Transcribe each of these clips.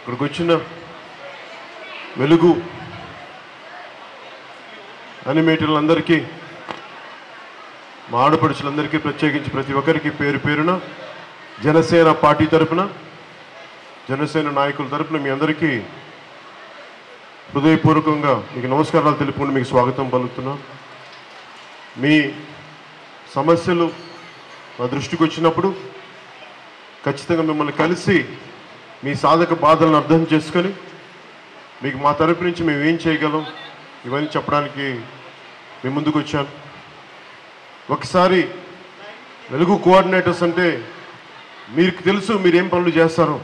ఇక్కడికి వచ్చిన వెలుగు అనిమేటర్లందరికీ, మా ఆడపడుచులందరికీ, ప్రత్యేకించి ప్రతి ఒక్కరికి పేరు పేరున జనసేన పార్టీ తరపున, జనసేన నాయకుల తరపున మీ అందరికీ హృదయపూర్వకంగా మీకు నమస్కారాలు తెలుపుకుంటూ మీకు స్వాగతం పలుకుతున్నాం. మీ సమస్యలు మా దృష్టికి వచ్చినప్పుడు ఖచ్చితంగా మిమ్మల్ని కలిసి మీ సాధక బాధలను అర్థం చేసుకొని మీకు మా తరపు నుంచి మేము ఏం చేయగలం ఇవన్నీ చెప్పడానికి మీ ముందుకు వచ్చాను. ఒకసారి వెలుగు కోఆర్డినేటర్స్ అంటే మీకు తెలుసు మీరేం పనులు చేస్తారో,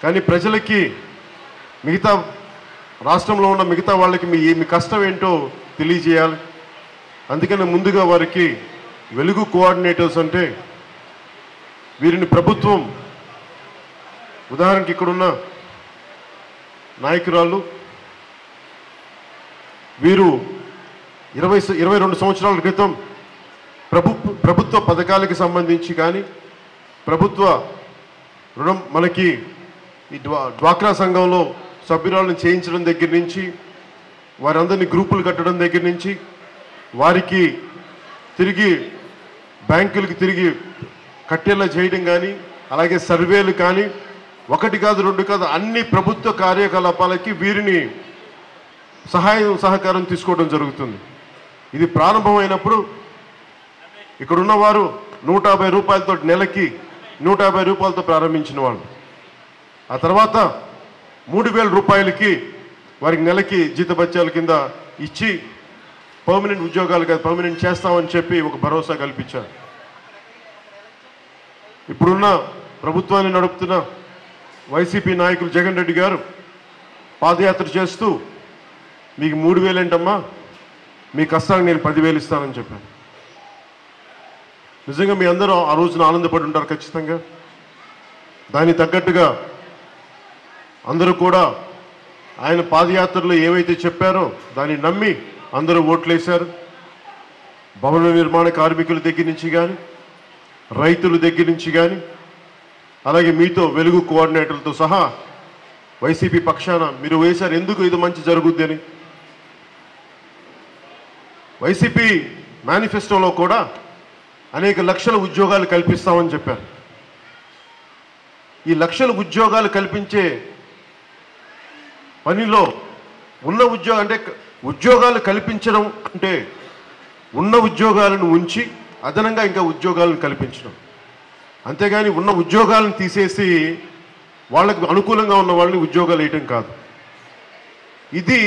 కానీ ప్రజలకి, మిగతా రాష్ట్రంలో ఉన్న మిగతా వాళ్ళకి మీ కష్టం ఏంటో తెలియజేయాలి. అందుకని ముందుగా వారికి వెలుగు కోఆర్డినేటర్స్ అంటే వీరిని ప్రభుత్వం, ఉదాహరణకి ఇక్కడున్న నాయకురాళ్ళు, వీరు 22 సంవత్సరాల క్రితం ప్రభుత్వ పథకాలకి సంబంధించి కానీ, ప్రభుత్వ రుణం మనకి ఈ డ్వాక్రా సంఘంలో సభ్యురాలను చేయించడం దగ్గర నుంచి, వారందరినీ గ్రూపులు కట్టడం దగ్గర నుంచి, వారికి తిరిగి బ్యాంకులకి తిరిగి కట్టేలా చేయడం కానీ, అలాగే సర్వేలు కానీ, 1 కాదు 2 కాదు అన్ని ప్రభుత్వ కార్యకలాపాలకి వీరిని సహకారం తీసుకోవడం జరుగుతుంది. ఇది ప్రారంభమైనప్పుడు ఇక్కడున్న వారు 150 రూపాయలతో, నెలకి 150 రూపాయలతో ప్రారంభించిన వాళ్ళు. ఆ తర్వాత 3000 రూపాయలకి వారికి నెలకి జీతభత్యాల కింద ఇచ్చి పర్మనెంట్ ఉద్యోగాలు కాదు పర్మనెంట్ చేస్తామని చెప్పి ఒక భరోసా కల్పించారు. ఇప్పుడున్న ప్రభుత్వాన్ని నడుపుతున్న వైసీపీ నాయకులు జగన్ రెడ్డి గారు పాదయాత్ర చేస్తూ మీకు 3000 ఏంటమ్మా, మీ కష్టానికి నేను 10,000 ఇస్తానని చెప్పాను. నిజంగా మీ అందరూ ఆ రోజున ఆనందపడి ఉంటారు ఖచ్చితంగా. దానికి తగ్గట్టుగా అందరూ కూడా ఆయన పాదయాత్రలో ఏవైతే చెప్పారో దాన్ని నమ్మి అందరూ ఓట్లేశారు. భవన నిర్మాణ కార్మికుల దగ్గర నుంచి కానీ, రైతుల దగ్గర నుంచి కానీ, అలాగే మీతో వెలుగు కోఆర్డినేటర్లతో సహా వైసీపీ పక్షాన మీరు వేశారు. ఎందుకు ఇది మంచి జరుగుద్ది అని. వైసీపీ మేనిఫెస్టోలో కూడా అనేక లక్షల ఉద్యోగాలు కల్పిస్తామని చెప్పారు. ఈ లక్షల ఉద్యోగాలు కల్పించే పనిలో ఉన్న ఉద్యోగాలు కల్పించడం అంటే ఉన్న ఉద్యోగాలను ఉంచి అదనంగా ఇంకా ఉద్యోగాలను కల్పించడం, అంతేగాని ఉన్న ఉద్యోగాలను తీసేసి వాళ్ళకు అనుకూలంగా ఉన్న వాళ్ళని ఉద్యోగాలు వేయటం కాదు. ఇది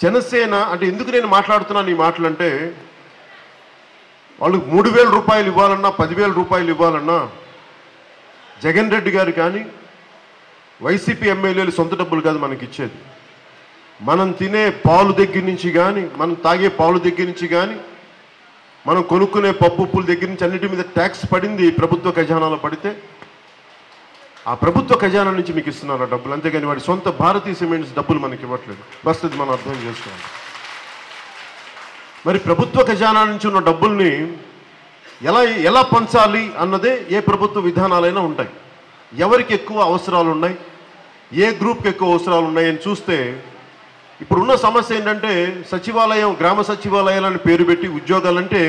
జనసేన అంటే ఎందుకు నేను మాట్లాడుతున్నాను ఈ మాటలంటే, వాళ్ళకు 3000 రూపాయలు ఇవ్వాలన్నా 10,000 రూపాయలు ఇవ్వాలన్నా జగన్ రెడ్డి గారు కానీ వైసీపీ ఎమ్మెల్యేలు సొంత డబ్బులు కాదు మనకి ఇచ్చేది. మనం తినే పాలు దగ్గర నుంచి కానీ, మనం తాగే పాలు దగ్గర నుంచి కానీ, మనం కొనుక్కునే పప్పు ఉప్పుల దగ్గర నుంచి అన్నిటి మీద ట్యాక్స్ పడింది ప్రభుత్వ ఖజానాలో పడితే ఆ ప్రభుత్వ ఖజానా నుంచి మీకు ఇస్తున్నారు ఆ డబ్బులు, అంతేగాని వాడి సొంత భారతీయ సిమెంట్స్ డబ్బులు మనకి ఇవ్వట్లేదు. ఫస్ట్ ఇది మనం అర్థం చేసుకోవాలి. మరి ప్రభుత్వ ఖజానా నుంచి ఉన్న డబ్బుల్ని ఎలా పంచాలి అన్నదే ఏ ప్రభుత్వ విధానాలైనా ఉంటాయి. ఎవరికి ఎక్కువ అవసరాలు ఉన్నాయి, ఏ గ్రూప్కి ఎక్కువ అవసరాలు ఉన్నాయని చూస్తే ఇప్పుడున్న సమస్య ఏంటంటే సచివాలయం, గ్రామ సచివాలయాలని పేరు పెట్టి ఉద్యోగాలంటే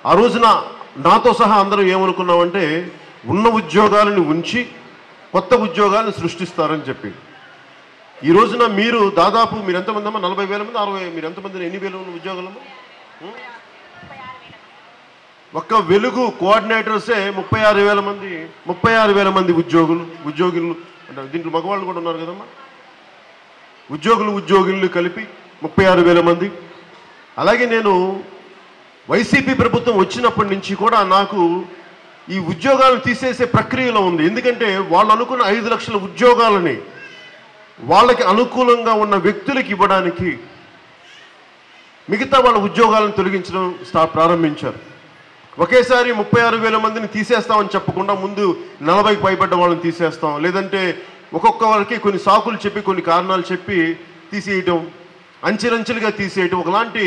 ఆ రోజున నాతో సహా అందరూ ఏమనుకున్నామంటే ఉన్న ఉద్యోగాలను ఉంచి కొత్త ఉద్యోగాలను సృష్టిస్తారని చెప్పి. ఈ రోజున మీరు దాదాపు మీరు ఎంతమంది అమ్మా, 40,000 మంది 60,000, మీరు ఎంతమంది, ఎన్ని వేలు ఉన్న ఉద్యోగాలమ్మా? ఒక్క వెలుగు కోఆర్డినేటర్సే 36,000 మంది, 36,000 మంది ఉద్యోగులు అంటే దీంట్లో మగవాళ్ళు కూడా ఉన్నారు కదమ్మా. ఉద్యోగులు కలిపి 36,000 మంది. అలాగే నేను వైసీపీ ప్రభుత్వం వచ్చినప్పటి నుంచి కూడా నాకు ఈ ఉద్యోగాలను తీసేసే ప్రక్రియలో ఉంది. ఎందుకంటే వాళ్ళు అనుకున్న 5 లక్షల ఉద్యోగాలని వాళ్ళకి అనుకూలంగా ఉన్న వ్యక్తులకి ఇవ్వడానికి మిగతా వాళ్ళ ఉద్యోగాలను తొలగించడం ప్రారంభించారు. ఒకేసారి 36,000 మందిని తీసేస్తామని చెప్పకుండా ముందు 40కి పైబడ్డ వాళ్ళని తీసేస్తాం, లేదంటే ఒక్కొక్క వారికి కొన్ని సాకులు చెప్పి కొన్ని కారణాలు చెప్పి తీసేయటం, అంచెలంచెలుగా తీసేయటం, ఒకలాంటి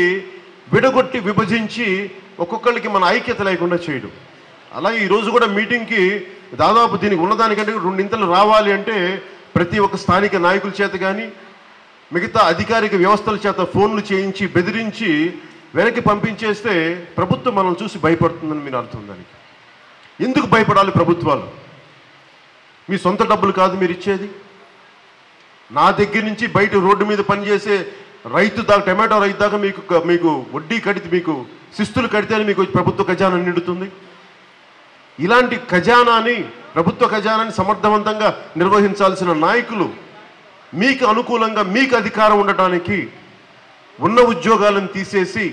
విడగొట్టి విభజించి ఒక్కొక్కరికి మన ఐక్యత లేకుండా చేయడం. అలాగే ఈరోజు కూడా మీటింగ్కి దాదాపు దీనికి ఉన్నదానికంటే 2 ఇంతలు రావాలి అంటే ప్రతి ఒక్క స్థానిక నాయకుల చేత కానీ మిగతా అధికారిక వ్యవస్థల చేత ఫోన్లు చేయించి బెదిరించి వెనక్కి పంపించేస్తే ప్రభుత్వం మనల్ని చూసి భయపడుతుందని మీరు అర్థం దానికి. ఎందుకు భయపడాలి ప్రభుత్వాలు? మీ సొంత డబ్బులు కాదు మీరు ఇచ్చేది. నా దగ్గర నుంచి బయట రోడ్డు మీద పనిచేసే రైతు దాకా, టమాటో రైతు దాకా మీకు వడ్డీ కడితే, మీకు శిస్తులు కడితేనే మీకు ప్రభుత్వ ఖజానా నిండుతుంది. ఇలాంటి ఖజానాని, ప్రభుత్వ ఖజానాని సమర్థవంతంగా నిర్వహించాల్సిన నాయకులు మీకు అనుకూలంగా మీకు అధికారం ఉండటానికి ఉన్న ఉద్యోగాలను తీసేసి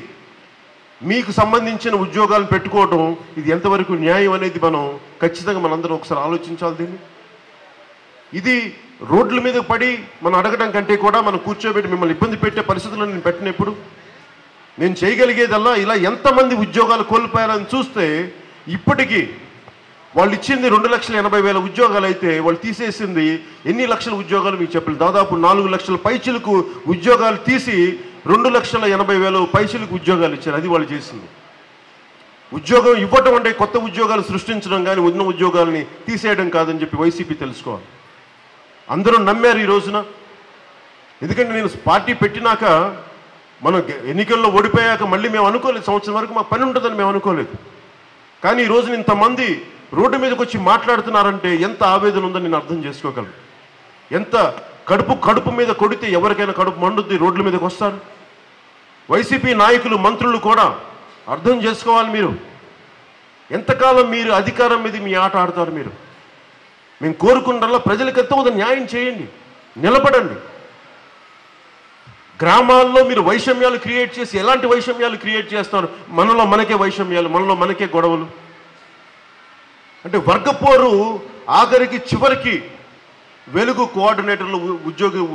మీకు సంబంధించిన ఉద్యోగాలను పెట్టుకోవడం, ఇది ఎంతవరకు న్యాయం అనేది మనం ఖచ్చితంగా మనందరం ఒకసారి ఆలోచించాలి దీన్ని. ఇది రోడ్ల మీద పడి మనం అడగడం కంటే కూడా మనం కూర్చోబెట్టి మిమ్మల్ని ఇబ్బంది పెట్టే పరిస్థితులను నేను పెట్టినప్పుడు నేను చేయగలిగేదల్లా ఇలా ఎంతమంది ఉద్యోగాలు కోల్పోయారని చూస్తే, ఇప్పటికీ వాళ్ళు ఇచ్చింది 2,80,000 ఉద్యోగాలు అయితే వాళ్ళు తీసేసింది ఎన్ని లక్షల ఉద్యోగాలు మీకు చెప్పలేదు. దాదాపు 4 లక్షల పైచిలకు ఉద్యోగాలు తీసి 2,80,000 పైచిలకు ఉద్యోగాలు ఇచ్చారు. అది వాళ్ళు చేసింది. ఉద్యోగం ఇవ్వటం అంటే కొత్త ఉద్యోగాలు సృష్టించడం కానీ ఉన్న ఉద్యోగాలని తీసేయడం కాదని చెప్పి వైసీపీ తెలుసుకోవాలి. అందరూ నమ్మారు ఈ రోజున. ఎందుకంటే నేను పార్టీ పెట్టినాక, మనం ఎన్నికల్లో ఓడిపోయాక మళ్ళీ మేము అనుకోలేదు, సంవత్సరం వరకు మాకు పని ఉంటుందని మేము అనుకోలేదు. కానీ ఈ రోజున ఇంతమంది రోడ్డు మీదకి వచ్చి మాట్లాడుతున్నారంటే ఎంత ఆవేదన ఉందని నేను అర్థం చేసుకోగలను. ఎంత కడుపు మీద కొడితే ఎవరికైనా కడుపు మండుద్ది, రోడ్ల మీదకి వస్తారు. వైసీపీ నాయకులు, మంత్రులు కూడా అర్థం చేసుకోవాలి. మీరు ఎంతకాలం మీరు అధికారం మీద మీ ఆట ఆడతారు? మేము కోరుకుంటారా ప్రజలకు ఎంతో న్యాయం చేయండి, నిలబడండి. గ్రామాల్లో మీరు వైషమ్యాలు క్రియేట్ చేసి ఎలాంటి వైషమ్యాలు క్రియేట్ చేస్తారు? మనలో మనకే వైషమ్యాలు, మనలో మనకే గొడవలు. అంటే వర్గపోరు ఆఖరికి చివరికి వెలుగు కోఆర్డినేటర్లు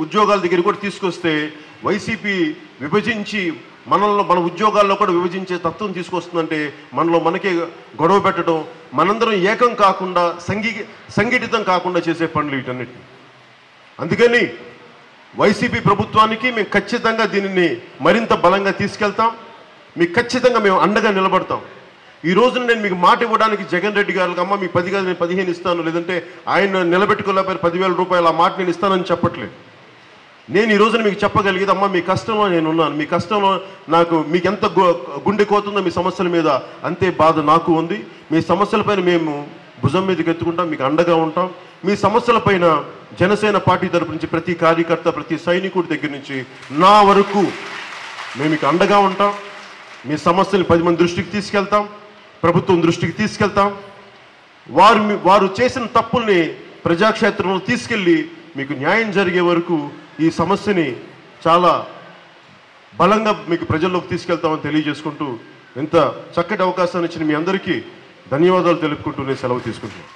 ఉద్యోగాల దగ్గర కూడా తీసుకొస్తే వైసీపీ విభజించి మన ఉద్యోగాల్లో కూడా విభజించే తత్వం తీసుకొస్తుందంటే మనలో మనకే గొడవ పెట్టడం, మనందరం ఏకం కాకుండా సంఘటితం కాకుండా చేసే పనులు వీటన్నిటిని. అందుకని వైసీపీ ప్రభుత్వానికి మేము ఖచ్చితంగా దీనిని మరింత బలంగా తీసుకెళ్తాం. మీకు ఖచ్చితంగా మేము అండగా నిలబడతాం. ఈ రోజున నేను మీకు మాట ఇవ్వడానికి జగన్ రెడ్డి గారికి, అమ్మ మీకు 10 కాదు నేను 15 ఇస్తాను, లేదంటే ఆయన నిలబెట్టుకోలేకపోయారు 10,000 రూపాయలు, ఆ మాట నేను ఇస్తానని చెప్పట్లేదు. నేను ఈ రోజున మీకు చెప్పగలిగేది, అమ్మ మీ కష్టంలో నేనున్నాను, మీ కష్టంలో మీకు ఎంత గుండె కోతుందో మీ సమస్యల మీద అంతే బాధ నాకు ఉంది. మీ సమస్యలపైన మేము భుజం మీదకి ఎత్తుకుంటాం, మీకు అండగా ఉంటాం. మీ సమస్యలపైన జనసేన పార్టీ తరపు నుంచి ప్రతి కార్యకర్త, ప్రతి సైనికుడి దగ్గర నుంచి నా వరకు మేము మీకు అండగా ఉంటాం. మీ సమస్యలు 10 మంది దృష్టికి తీసుకెళ్తాం, ప్రభుత్వం దృష్టికి తీసుకెళ్తాం. వారు చేసిన తప్పుల్ని ప్రజాక్షేత్రంలో తీసుకెళ్ళి మీకు న్యాయం జరిగే వరకు ఈ సమస్యని చాలా బలంగా మీకు ప్రజల్లోకి తీసుకెళ్తామని తెలియజేసుకుంటూ, ఇంత చక్కటి అవకాశాన్ని ఇచ్చిన మీ అందరికీ ధన్యవాదాలు తెలుపుకుంటూ నేను సెలవు తీసుకుంటున్నాను.